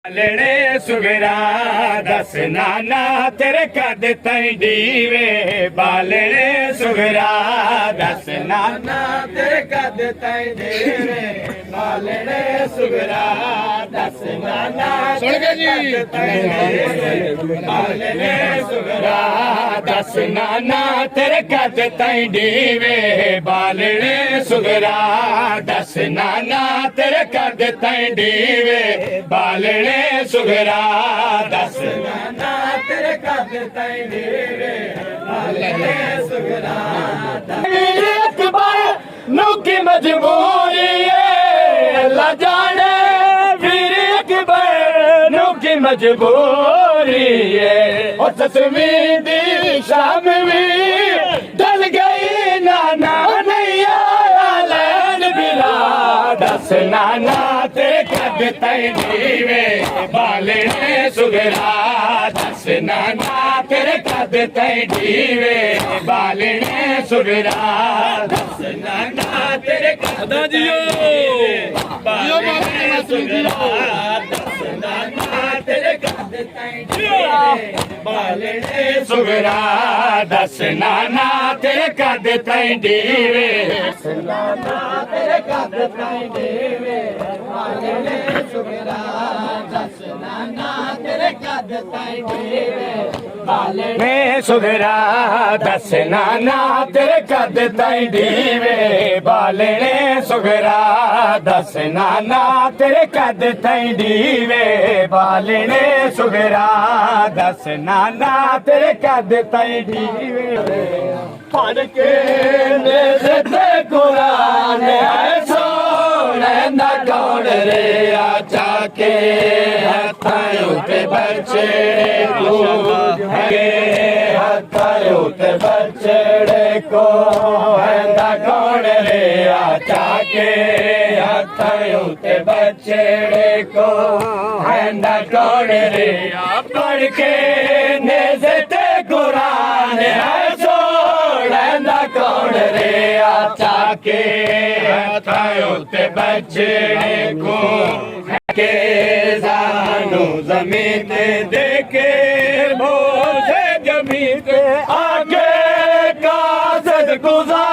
बालने सुगरा दस नाना तेरे कद तई दीवे बालने सुगरा दस नाना तेरे कद तई दीवे बालने सुगरा दस नाना सुन के जी बालने सुगरा दस नाना तेरे कद तई दीवे बालने सुगरा दस नाना तेरे कद तई दीवे बालने सुगरा दस नाना तेरे कद तई दीवे बालने सुगरा अकबर नू की मजबूरी है अल्लाह जाने वीर अकबर नू की मजबूरी है और तस्वीर दी शाम भी डल गई नाना नहीं आया लैन बिला दस नाना तेरे कद तई दीवे बालने सुगरा दस नाना तेरे कद तई दीवे बालने सुगरा दस नाना तेरे कद बालने सुगरा दस नाना तेरे कद तई दीवे बालने सुगरा दस नाना तेरे कद तई दीवे नाना तेरे कद तई दीवे बालने सुगरा दस नाना तेरे कद तई दीवे बालने सुगरा दस नाना तेरे कद तई दीवे बालने सुगरा दस नाना तेरे कद तई दीवे बालने सुगरा दस नाना तेरे कद तई दीवे पढ़ के ने कुरान ऐसो नैना कौन रे आचा के हथायों ते बचड़े को है हथायों ते बचड़े को है कौन रे आचा के हथायों ते बचड़े को है कौन रे पढ़ के नेज़ते कुरान ऐसो नैना कौन रे आचा के हथायों ते बचड़े को के जानू जमीन देखे बोझे जमीन आगे कासद गुजार